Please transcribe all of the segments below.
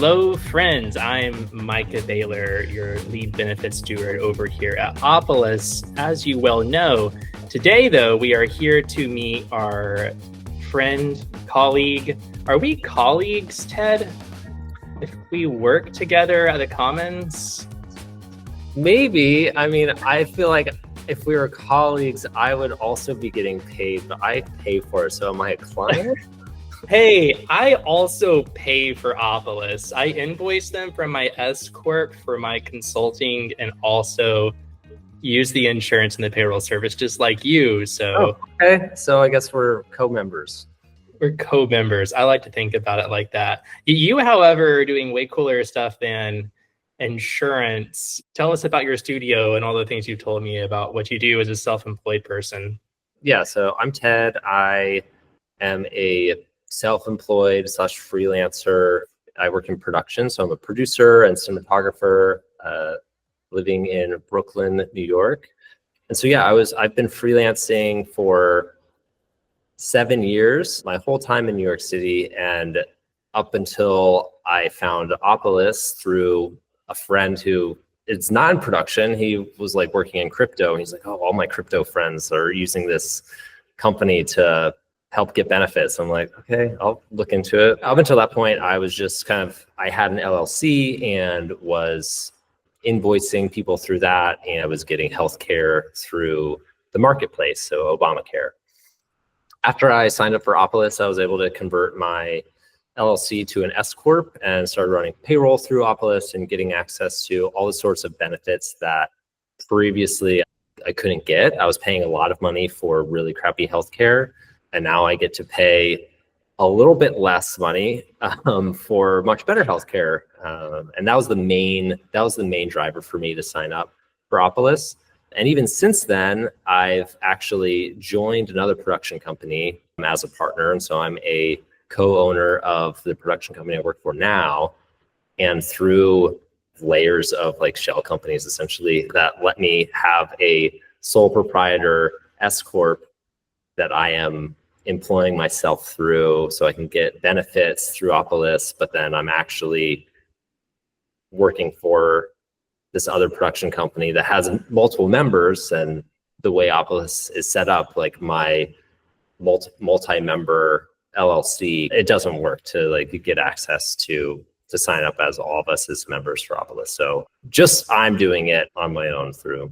Hello, friends. I'm Micah Baylor, your lead benefits steward over here at Opolis. As you well know, today, though, we are here to meet our friend, colleague. Are we colleagues, Ted? If we work together at the Commons? Maybe. I mean, I feel like if we were colleagues, I would also be getting paid, but I pay for it. So am I a client? Hey, I also pay for Opolis. I invoice them from my S Corp for my consulting and also use the insurance and the payroll service just like you. So okay. So I guess we're co-members. We're co-members. I like to think about it like that. You, however, are doing way cooler stuff than insurance. Tell us about your studio and all the things you've told me about what you do as a self-employed person. Yeah, so I'm Ted. I am a self-employed / freelancer. I work in production, so I'm a producer and cinematographer living in Brooklyn, New York. And so yeah, I've been freelancing for 7 years, my whole time in New York City, and up until I found Opolis through a friend who is not in production. He was like working in crypto, and he's like, oh, all my crypto friends are using this company to help get benefits. I'm like, okay, I'll look into it. Up until that point, I was just I had an LLC and was invoicing people through that. And I was getting healthcare through the marketplace, so Obamacare. After I signed up for Opolis, I was able to convert my LLC to an S Corp and started running payroll through Opolis and getting access to all the sorts of benefits that previously I couldn't get. I was paying a lot of money for really crappy healthcare. And now I get to pay a little bit less money for much better healthcare, and that was the main driver for me to sign up for Opolis. And even since then, I've actually joined another production company as a partner, and so I'm a co-owner of the production company I work for now. And through layers of like shell companies, essentially, that let me have a sole proprietor S Corp that I am employing myself through, so I can get benefits through Opolis, but then I'm actually working for this other production company that has multiple members. And the way Opolis is set up, like my multi-member LLC, it doesn't work to like get access to sign up as all of us as members for Opolis. So just I'm doing it on my own through.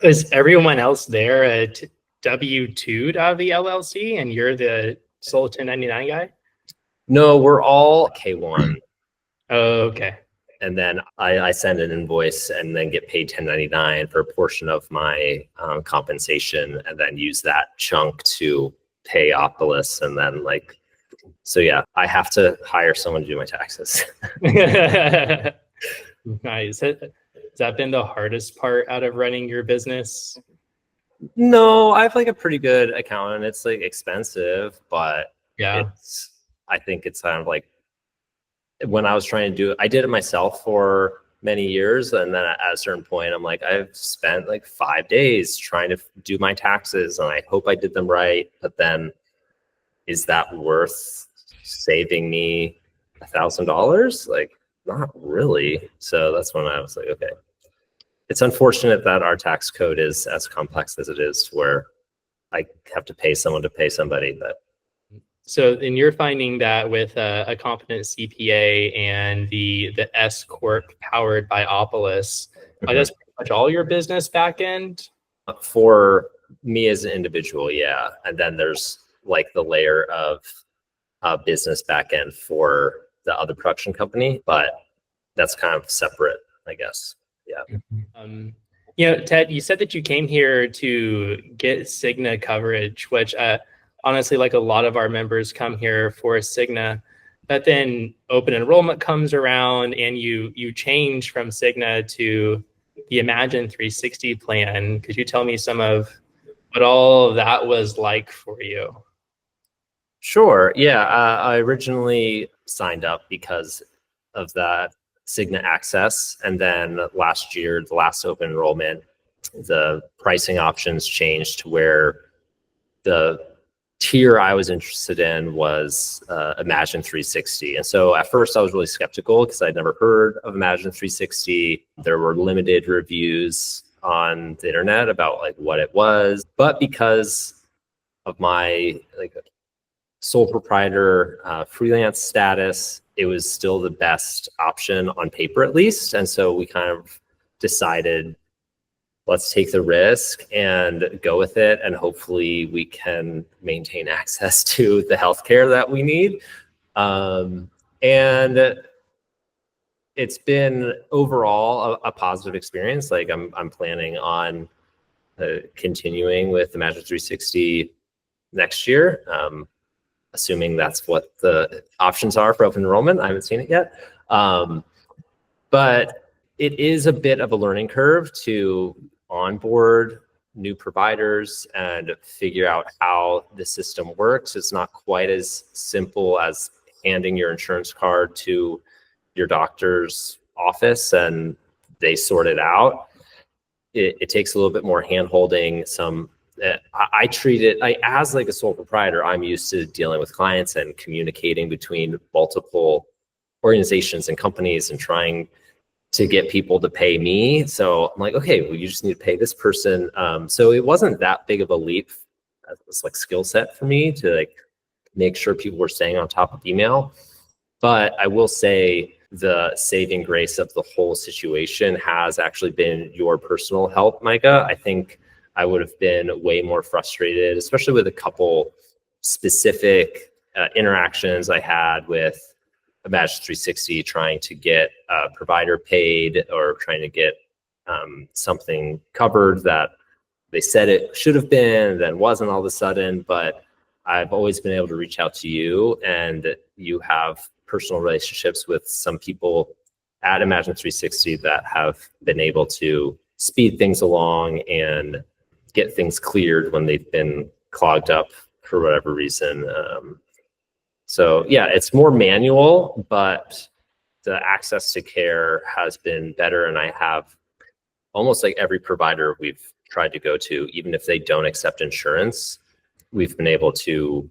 Is everyone else there at W-2'd out of the LLC and you're the sole 1099 guy? No, we're all K1. Oh, okay. And then I send an invoice and then get paid 1099 for a portion of my compensation, and then use that chunk to pay Opolis. And then so yeah, I have to hire someone to do my taxes. Nice. Has that been the hardest part out of running your business? No, I have like a pretty good accountant. It's like expensive, but yeah, I think it's kind of like when I was trying to do it, I did it myself for many years. And then at a certain point, I'm like, I've spent like 5 days trying to do my taxes and I hope I did them right. But then is that worth saving me $1,000? Like, not really. So that's when I was like, okay. It's unfortunate that our tax code is as complex as it is, where I have to pay someone to pay somebody. But so, and you're finding that with a competent CPA and the S Corp powered by Opolis, that's pretty much all your business back end? For me as an individual, yeah. And then there's like the layer of business back end for the other production company, but that's kind of separate, I guess. Yeah. Ted, you said that you came here to get Cigna coverage, which honestly, like a lot of our members come here for Cigna, but then open enrollment comes around and you change from Cigna to the Imagine 360 plan. Could you tell me some of what all of that was like for you? Sure. Yeah. I originally signed up because of that Cigna access. And then last year, the last open enrollment, the pricing options changed to where the tier I was interested in was Imagine 360. And so at first I was really skeptical because I'd never heard of Imagine 360. There were limited reviews on the internet about like what it was, but because of my like sole proprietor freelance status, it was still the best option on paper at least. And so we kind of decided, let's take the risk and go with it. And hopefully we can maintain access to the healthcare that we need. And it's been overall a positive experience. Like I'm planning on continuing with Imagine 360 next year, assuming that's what the options are for open enrollment. I haven't seen it yet. But it is a bit of a learning curve to onboard new providers and figure out how the system works. It's not quite as simple as handing your insurance card to your doctor's office and they sort it out. It takes a little bit more hand-holding. I treat it as like a sole proprietor. I'm used to dealing with clients and communicating between multiple organizations and companies and trying to get people to pay me. So I'm like, okay, well, you just need to pay this person. So it wasn't that big of a leap. It was like skill set for me to like make sure people were staying on top of email. But I will say the saving grace of the whole situation has actually been your personal help, Micah. I think I would have been way more frustrated, especially with a couple specific interactions I had with Imagine 360, trying to get a provider paid or trying to get something covered that they said it should have been, then wasn't all of a sudden. But I've always been able to reach out to you, and you have personal relationships with some people at Imagine 360 that have been able to speed things along and get things cleared when they've been clogged up for whatever reason. So yeah, it's more manual, but the access to care has been better. And I have almost like every provider we've tried to go to, even if they don't accept insurance, we've been able to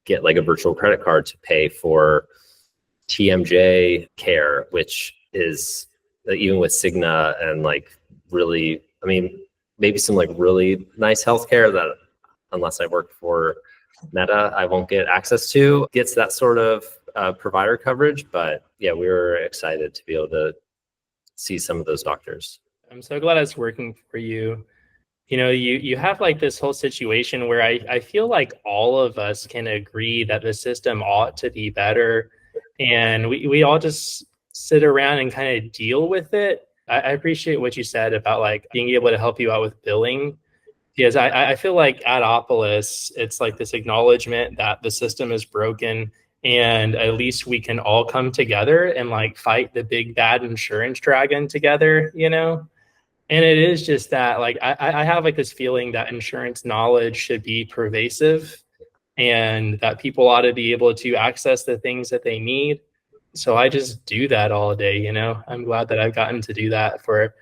get like a virtual credit card to pay for TMJ care, which is even with Cigna and like really, I mean, maybe some like really nice healthcare that unless I work for Meta, I won't get access to, gets that sort of provider coverage. But yeah, we were excited to be able to see some of those doctors. I'm so glad it's working for you. You know, you have like this whole situation where I feel like all of us can agree that the system ought to be better. And we all just sit around and kind of deal with it. I appreciate what you said about like being able to help you out with billing. Because I feel like at Opolis, it's like this acknowledgement that the system is broken and at least we can all come together and like fight the big bad insurance dragon together, you know? And it is just that like I have like this feeling that insurance knowledge should be pervasive and that people ought to be able to access the things that they need. So I just do that all day, you know? I'm glad that I've gotten to do that for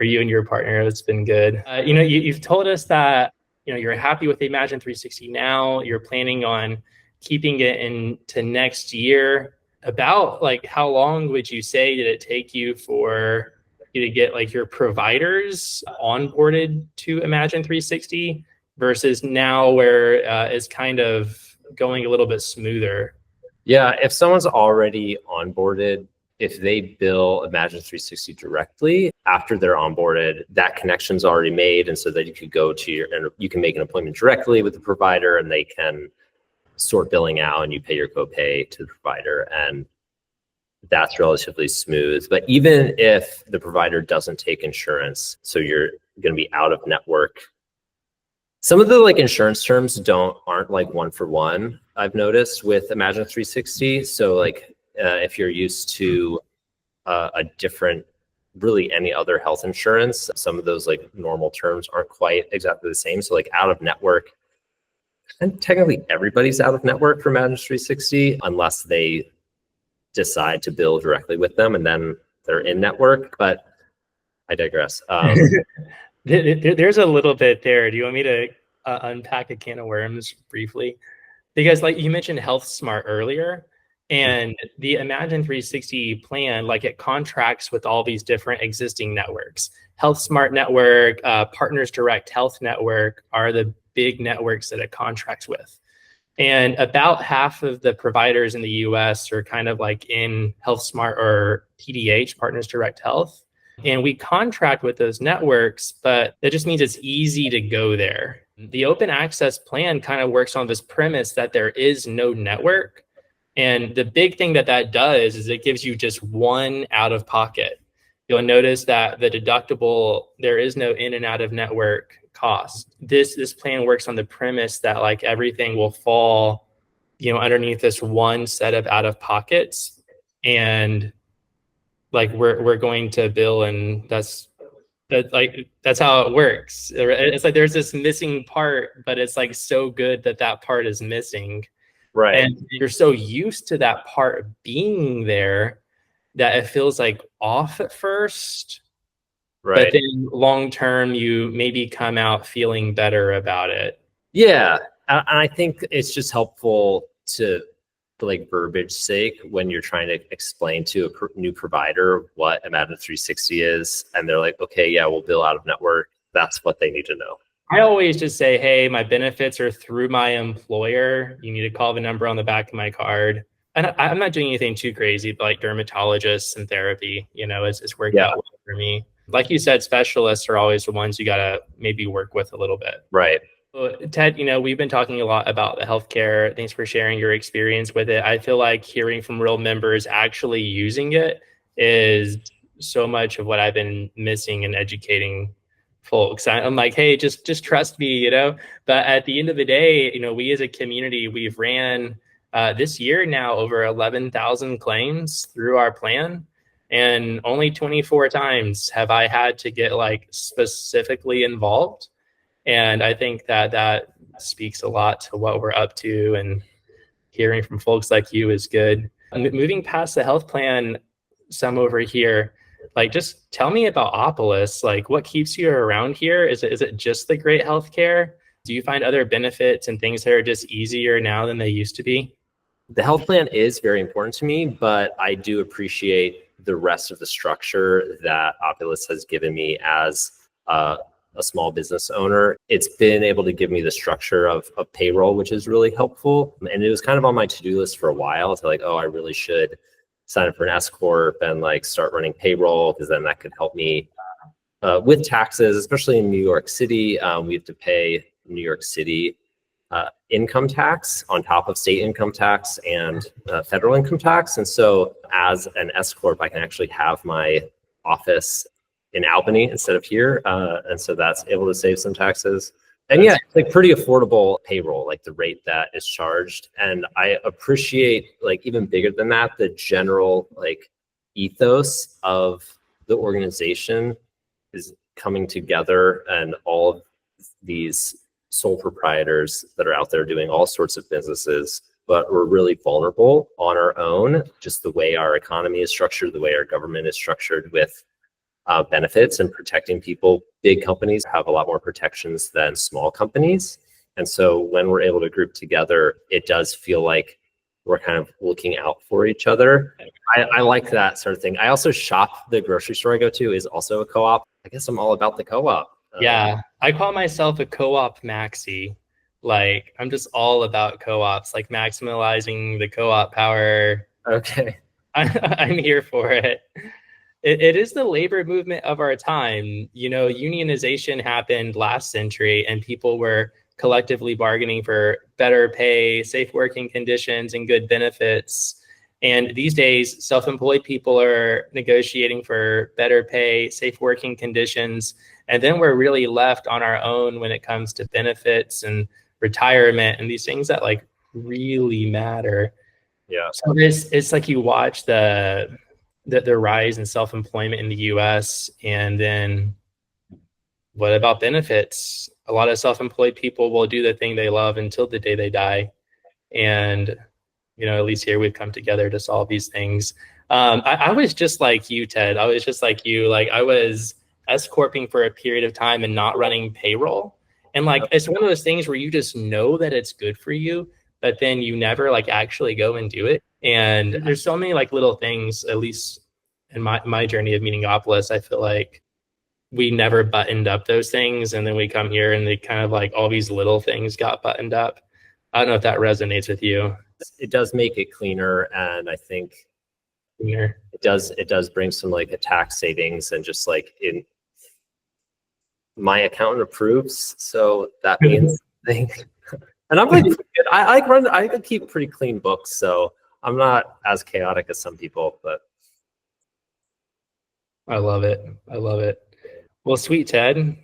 you and your partner. It's been good. You know, you've told us that, you know, you're happy with the Imagine 360 now. You're planning on keeping it into next year. About like how long would you say did it take you for you to get like your providers onboarded to Imagine 360 versus now where it's kind of going a little bit smoother? Yeah, if someone's already onboarded, if they bill Imagine 360 directly after they're onboarded, that connection's already made. And so that you could go to and you can make an appointment directly with the provider and they can sort billing out and you pay your copay to the provider. And that's relatively smooth. But even if the provider doesn't take insurance, so you're going to be out of network, some of the like insurance terms aren't like one for one, I've noticed with Imagine 360. So like if you're used to a different, really any other health insurance, some of those like normal terms aren't quite exactly the same. So like out of network, and technically everybody's out of network for Imagine 360 unless they decide to bill directly with them and then they're in network. But I digress. There's a little bit there. Do you want me to unpack a can of worms briefly, because like you mentioned Health Smart earlier, and the Imagine 360 plan, like it contracts with all these different existing networks. Health Smart Network, Partners Direct Health Network are the big networks that it contracts with. And about half of the providers in the US are kind of like in Health Smart or PDH, Partners Direct Health. And we contract with those networks, but that just means it's easy to go there. The open access plan kind of works on this premise that there is no network. And the big thing that that does is it gives you just one out of pocket. You'll notice that the deductible, there is no in and out of network cost. This plan works on the premise that like everything will fall, underneath this one set of out of pockets, and like we're going to bill, and that's how it works. It's like there's this missing part, but it's like so good that that part is missing. Right. And you're so used to that part being there that it feels like off at first. Right. But then long term, you maybe come out feeling better about it. Yeah. And I think it's just helpful to, for like verbiage sake, when you're trying to explain to a new provider what Imagine 360 is, and they're like, okay, yeah, we'll bill out of network. That's what they need to know. I always just say, hey, my benefits are through my employer. You need to call the number on the back of my card. And I'm not doing anything too crazy, but like dermatologists and therapy, it's worked out well for me. Like you said, specialists are always the ones you got to maybe work with a little bit. Right. So, Ted, we've been talking a lot about the healthcare. Thanks for sharing your experience with it. I feel like hearing from real members actually using it is so much of what I've been missing in educating folks. I'm like, hey, just trust me, But at the end of the day, we as a community, we've ran this year now over 11,000 claims through our plan. And only 24 times have I had to get like specifically involved. And I think that speaks a lot to what we're up to, and hearing from folks like you is good. Moving past the health plan, some over here, like just tell me about Opolis. Like what keeps you around here? Is it just the great healthcare? Do you find other benefits and things that are just easier now than they used to be? The health plan is very important to me, but I do appreciate the rest of the structure that Opolis has given me as a small business owner. It's been able to give me the structure of payroll, which is really helpful. And it was kind of on my to-do list for a while to like, oh, I really should sign up for an S Corp and like start running payroll, because then that could help me with taxes, especially in New York City. We have to pay New York City income tax on top of state income tax and federal income tax. And so as an S Corp, I can actually have my office in Albany instead of here. And so that's able to save some taxes. And yeah, it's like pretty affordable payroll, like the rate that is charged. And I appreciate, like even bigger than that, the general like ethos of the organization is coming together, and all of these sole proprietors that are out there doing all sorts of businesses, but we're really vulnerable on our own, just the way our economy is structured, the way our government is structured with benefits and protecting people. Big companies have a lot more protections than small companies. And so when we're able to group together, it does feel like we're kind of looking out for each other. I like that sort of thing. I also shop. The grocery store I go to is also a co-op. I guess I'm all about the co-op. Yeah, I call myself a co-op maxi. Like I'm just all about co-ops, like maximizing the co-op power. Okay. I'm here for it. It is the labor movement of our time. Unionization happened last century, and people were collectively bargaining for better pay, safe working conditions, and good benefits. And these days, self-employed people are negotiating for better pay, safe working conditions. And then we're really left on our own when it comes to benefits and retirement and these things that like really matter. Yeah. So it's like you watch the rise in self-employment in the US, and then what about benefits? A lot of self-employed people will do the thing they love until the day they die. And, at least here we've come together to solve these things. I was just like you, Ted. I was just like you. Like I was S-corping for a period of time and not running payroll. And like, it's one of those things where you just know that it's good for you, but then you never like actually go and do it. And there's so many like little things, at least in my journey of meeting Opolis, I feel like we never buttoned up those things. And then we come here and they kind of like all these little things got buttoned up. I don't know if that resonates with you. It does make it cleaner, and I think Cleaner. it does bring some like a tax savings, and just like in my accountant approves, so that means thing. And I'm like, I can keep pretty clean books, so I'm not as chaotic as some people, but I love it. I love it. Well, sweet Ted,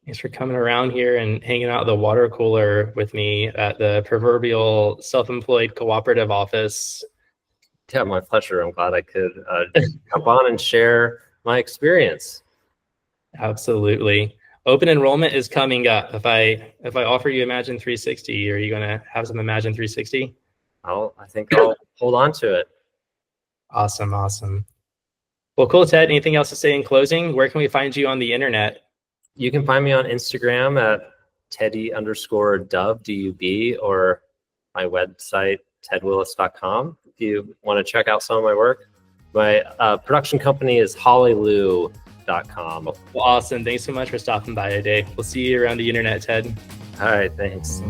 thanks for coming around here and hanging out at the water cooler with me at the proverbial self-employed cooperative office. yeah, my pleasure. I'm glad I could jump on and share my experience. Absolutely. Open enrollment is coming up. If I offer you Imagine 360, are you gonna have some Imagine 360? I think I'll hold on to it. Awesome, awesome. Well, cool, Ted. Anything else to say in closing? Where can we find you on the internet? You can find me on Instagram at Teddy_Dub, DUB, or my website, tedwillis.com. If you want to check out some of my work. My production company is hollyloo.com. Well, awesome. Thanks so much for stopping by today. We'll see you around the internet, Ted. All right, thanks.